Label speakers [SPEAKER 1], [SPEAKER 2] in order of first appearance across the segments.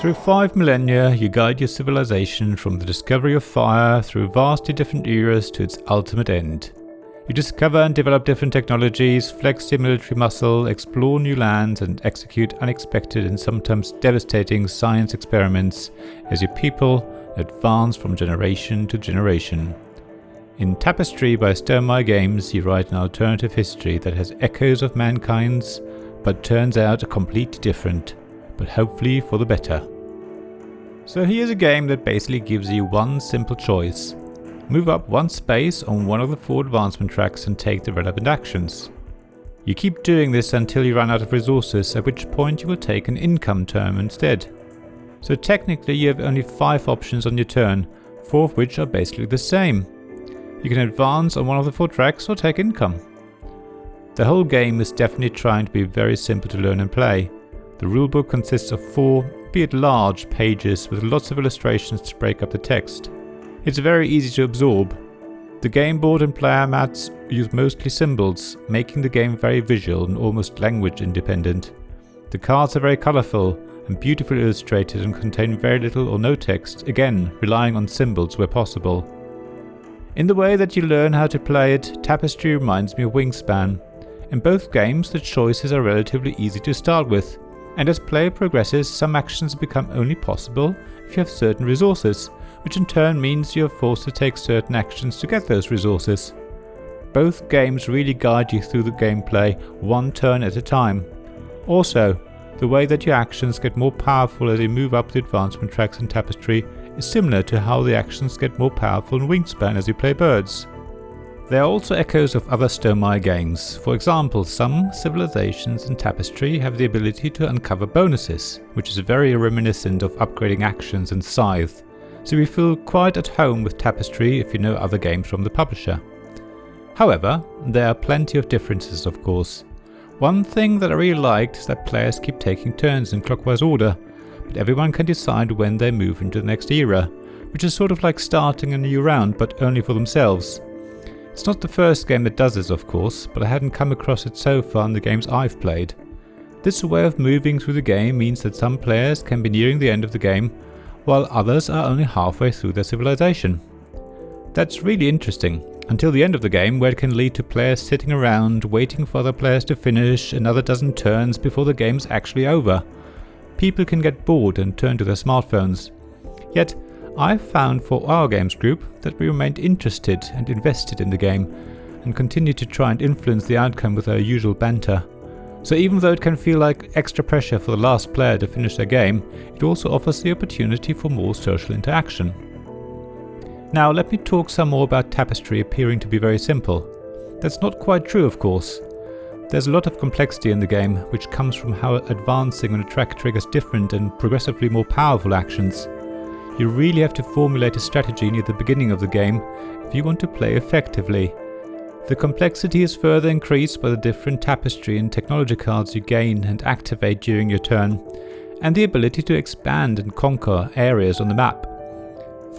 [SPEAKER 1] Through 5 millennia, you guide your civilization from the discovery of fire through vastly different eras to its ultimate end. You discover and develop different technologies, flex your military muscle, explore new lands, and execute unexpected and sometimes devastating science experiments as your people advance from generation to generation. In Tapestry by Stonemaier Games, you write an alternative history that has echoes of mankind's, but turns out completely different, but hopefully for the better. So here's a game that basically gives you one simple choice. Move up one space on one of the 4 advancement tracks and take the relevant actions. You keep doing this until you run out of resources, at which point you will take an income term instead. So technically you have only 5 options on your turn, 4 of which are basically the same. You can advance on one of the 4 tracks or take income. The whole game is definitely trying to be very simple to learn and play. The rulebook consists of 4, albeit large, pages with lots of illustrations to break up the text. It's very easy to absorb. The game board and player mats use mostly symbols, making the game very visual and almost language independent. The cards are very colourful and beautifully illustrated and contain very little or no text, again relying on symbols where possible. In the way that you learn how to play it, Tapestry reminds me of Wingspan. In both games the choices are relatively easy to start with, and as play progresses some actions become only possible if you have certain resources, which in turn means you are forced to take certain actions to get those resources. Both games really guide you through the gameplay one turn at a time. Also, the way that your actions get more powerful as you move up the advancement tracks in Tapestry is similar to how the actions get more powerful in Wingspan as you play birds. There are also echoes of other Stonemaier games. For example, some civilizations in Tapestry have the ability to uncover bonuses, which is very reminiscent of upgrading actions in Scythe, so we feel quite at home with Tapestry if you know other games from the publisher. However, there are plenty of differences of course. One thing that I really liked is that players keep taking turns in clockwise order, but everyone can decide when they move into the next era, which is sort of like starting a new round but only for themselves. It's not the first game that does this of course, but I hadn't come across it so far in the games I've played. This way of moving through the game means that some players can be nearing the end of the game, while others are only halfway through their civilization. That's really interesting, until the end of the game where it can lead to players sitting around waiting for other players to finish another dozen turns before the game's actually over. People can get bored and turn to their smartphones. Yet, I've found for our games group that we remained interested and invested in the game and continued to try and influence the outcome with our usual banter. So even though it can feel like extra pressure for the last player to finish their game, it also offers the opportunity for more social interaction. Now let me talk some more about Tapestry appearing to be very simple. That's not quite true of course. There's a lot of complexity in the game, which comes from how advancing on a track triggers different and progressively more powerful actions. You really have to formulate a strategy near the beginning of the game if you want to play effectively. The complexity is further increased by the different tapestry and technology cards you gain and activate during your turn, and the ability to expand and conquer areas on the map.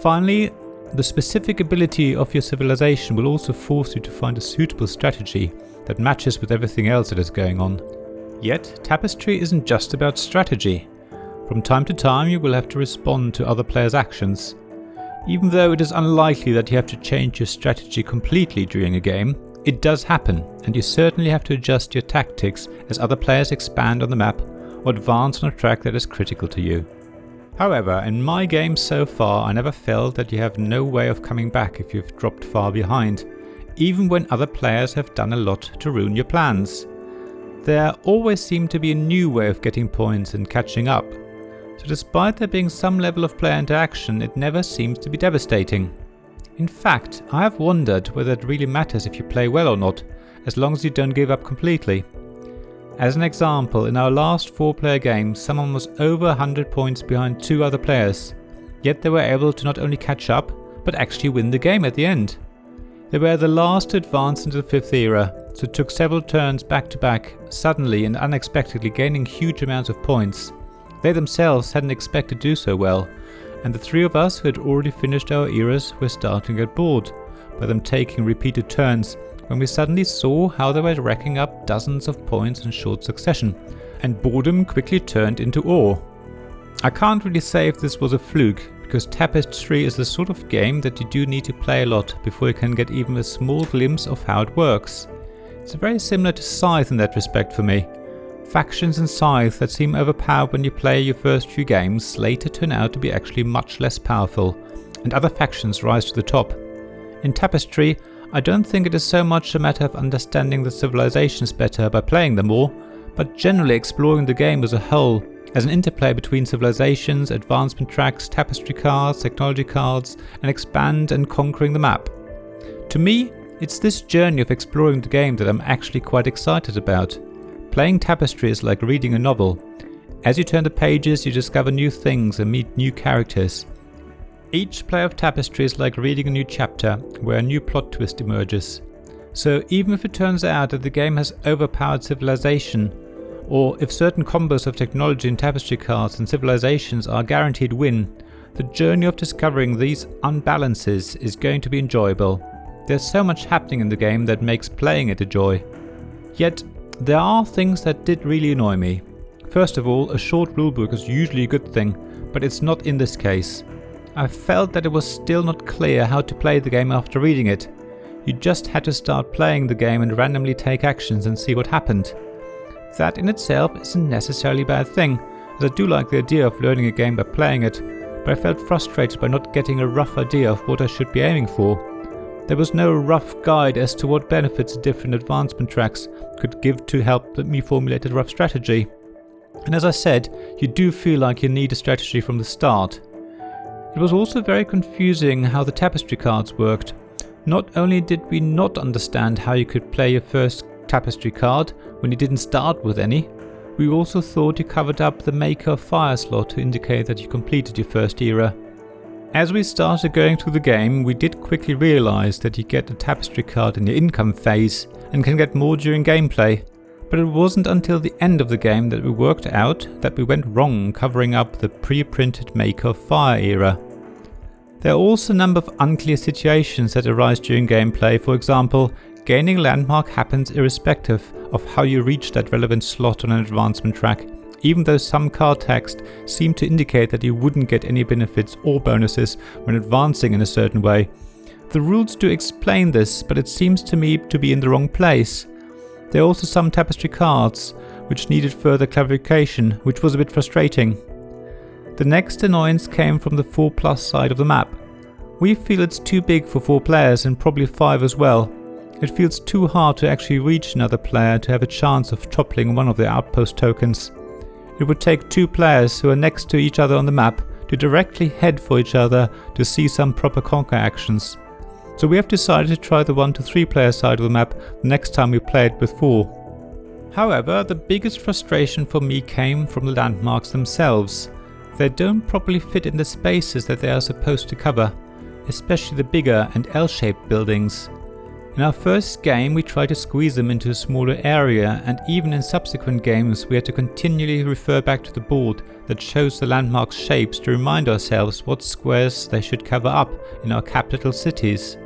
[SPEAKER 1] Finally, the specific ability of your civilization will also force you to find a suitable strategy that matches with everything else that is going on. Yet, Tapestry isn't just about strategy. From time to time you will have to respond to other players' actions. Even though it is unlikely that you have to change your strategy completely during a game, it does happen, and you certainly have to adjust your tactics as other players expand on the map or advance on a track that is critical to you. However, in my games so far I never felt that you have no way of coming back if you've dropped far behind, even when other players have done a lot to ruin your plans. There always seemed to be a new way of getting points and catching up. So despite there being some level of player interaction, it never seems to be devastating. In fact, I have wondered whether it really matters if you play well or not, as long as you don't give up completely. As an example, in our last 4-player game, someone was over 100 points behind 2 other players, yet they were able to not only catch up, but actually win the game at the end. They were the last to advance into the 5th era, so it took several turns back to back, suddenly and unexpectedly gaining huge amounts of points. They themselves hadn't expected to do so well, and the 3 of us who had already finished our eras were starting to get bored by them taking repeated turns, when we suddenly saw how they were racking up dozens of points in short succession, and boredom quickly turned into awe. I can't really say if this was a fluke, because Tapestry is the sort of game that you do need to play a lot before you can get even a small glimpse of how it works. It's very similar to Scythe in that respect for me. Factions in Scythe that seem overpowered when you play your first few games later turn out to be actually much less powerful, and other factions rise to the top. In Tapestry, I don't think it is so much a matter of understanding the civilizations better by playing them more, but generally exploring the game as a whole, as an interplay between civilizations, advancement tracks, tapestry cards, technology cards, and expand and conquering the map. To me, it's this journey of exploring the game that I'm actually quite excited about. Playing Tapestry is like reading a novel. As you turn the pages, you discover new things and meet new characters. Each play of Tapestry is like reading a new chapter, where a new plot twist emerges. So even if it turns out that the game has overpowered civilization, or if certain combos of technology in Tapestry cards and civilizations are a guaranteed win, the journey of discovering these unbalances is going to be enjoyable. There's so much happening in the game that makes playing it a joy. Yet, there are things that did really annoy me. First of all, a short rulebook is usually a good thing, but it's not in this case. I felt that it was still not clear how to play the game after reading it. You just had to start playing the game and randomly take actions and see what happened. That in itself isn't necessarily a bad thing, as I do like the idea of learning a game by playing it, but I felt frustrated by not getting a rough idea of what I should be aiming for. There was no rough guide as to what benefits different advancement tracks could give to help me formulate a rough strategy. And as I said, you do feel like you need a strategy from the start. It was also very confusing how the Tapestry cards worked. Not only did we not understand how you could play your first Tapestry card when you didn't start with any, we also thought you covered up the Maker of Fire slot to indicate that you completed your first era. As we started going through the game, we did quickly realize that you get a Tapestry card in your income phase and can get more during gameplay. But it wasn't until the end of the game that we worked out that we went wrong covering up the pre-printed Maker of Fire era. There are also a number of unclear situations that arise during gameplay. For example, gaining landmark happens irrespective of how you reach that relevant slot on an advancement track, even though some card text seem to indicate that you wouldn't get any benefits or bonuses when advancing in a certain way. The rules do explain this, but it seems to me to be in the wrong place. There are also some Tapestry cards which needed further clarification, which was a bit frustrating. The next annoyance came from the 4+ side of the map. We feel it's too big for 4 players and probably 5 as well. It feels too hard to actually reach another player to have a chance of toppling one of the outpost tokens. It would take 2 players who are next to each other on the map to directly head for each other to see some proper conquer actions. So we have decided to try the 1 to 3 player side of the map the next time we play it with 4. However, the biggest frustration for me came from the landmarks themselves. They don't properly fit in the spaces that they are supposed to cover, especially the bigger and L-shaped buildings. In our first game we tried to squeeze them into a smaller area, and even in subsequent games we had to continually refer back to the board that shows the landmarks' shapes to remind ourselves what squares they should cover up in our capital cities.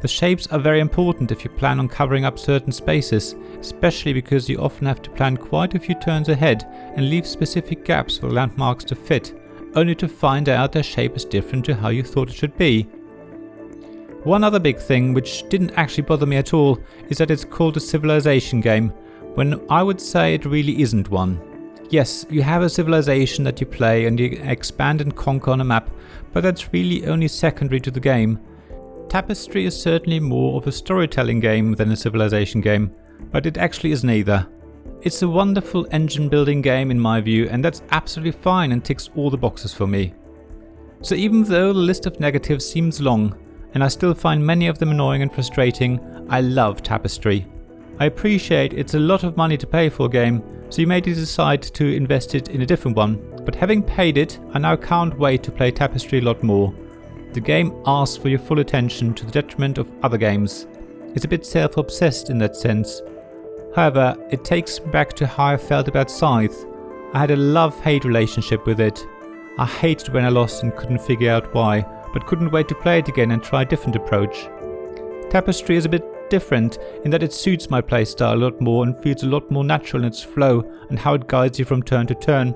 [SPEAKER 1] The shapes are very important if you plan on covering up certain spaces, especially because you often have to plan quite a few turns ahead and leave specific gaps for landmarks to fit, only to find out their shape is different to how you thought it should be. One other big thing which didn't actually bother me at all is that it's called a civilization game, when I would say it really isn't one. Yes, you have a civilization that you play and you expand and conquer on a map, but that's really only secondary to the game. Tapestry is certainly more of a storytelling game than a civilization game, but it actually isn't either. It's a wonderful engine building game in my view, and that's absolutely fine and ticks all the boxes for me. So even though the list of negatives seems long, and I still find many of them annoying and frustrating, I love Tapestry. I appreciate it's a lot of money to pay for a game, so you may decide to invest it in a different one, but having paid it, I now can't wait to play Tapestry a lot more. The game asks for your full attention to the detriment of other games. It's a bit self-obsessed in that sense. However, it takes me back to how I felt about Scythe. I had a love-hate relationship with it. I hated when I lost and couldn't figure out why, but couldn't wait to play it again and try a different approach. Tapestry is a bit different in that it suits my playstyle a lot more and feels a lot more natural in its flow and how it guides you from turn to turn.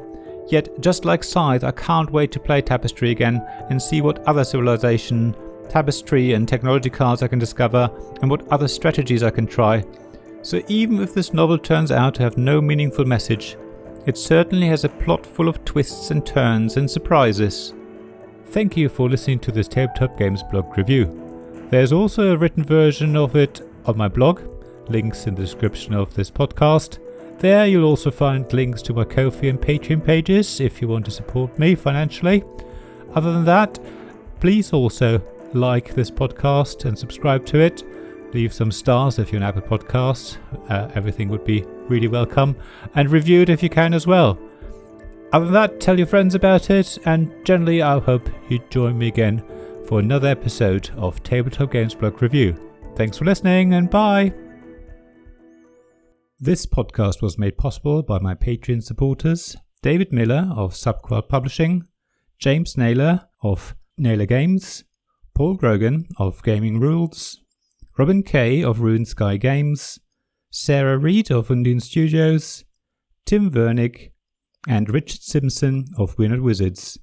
[SPEAKER 1] Yet, just like Scythe, I can't wait to play Tapestry again and see what other civilization, Tapestry and technology cards I can discover and what other strategies I can try. So even if this novel turns out to have no meaningful message, it certainly has a plot full of twists and turns and surprises. Thank you for listening to this Tabletop Games blog review. There's also a written version of it on my blog, links in the description of this podcast. There you'll also find links to my Ko-fi and Patreon pages if you want to support me financially. Other than that, please also like this podcast and subscribe to it. Leave some stars if you're an Apple Podcast. Everything would be really welcome. And review it if you can as well. Other than that, tell your friends about it. And generally, I hope you join me again for another episode of Tabletop Games Blog Review. Thanks for listening and bye. This podcast was made possible by my Patreon supporters, David Miller of Subquad Publishing, James Naylor of Naylor Games, Paul Grogan of Gaming Rules, Robin Kay of Ruined Sky Games, Sarah Reed of Undine Studios, Tim Vernick, and Richard Simpson of We're Not Wizards.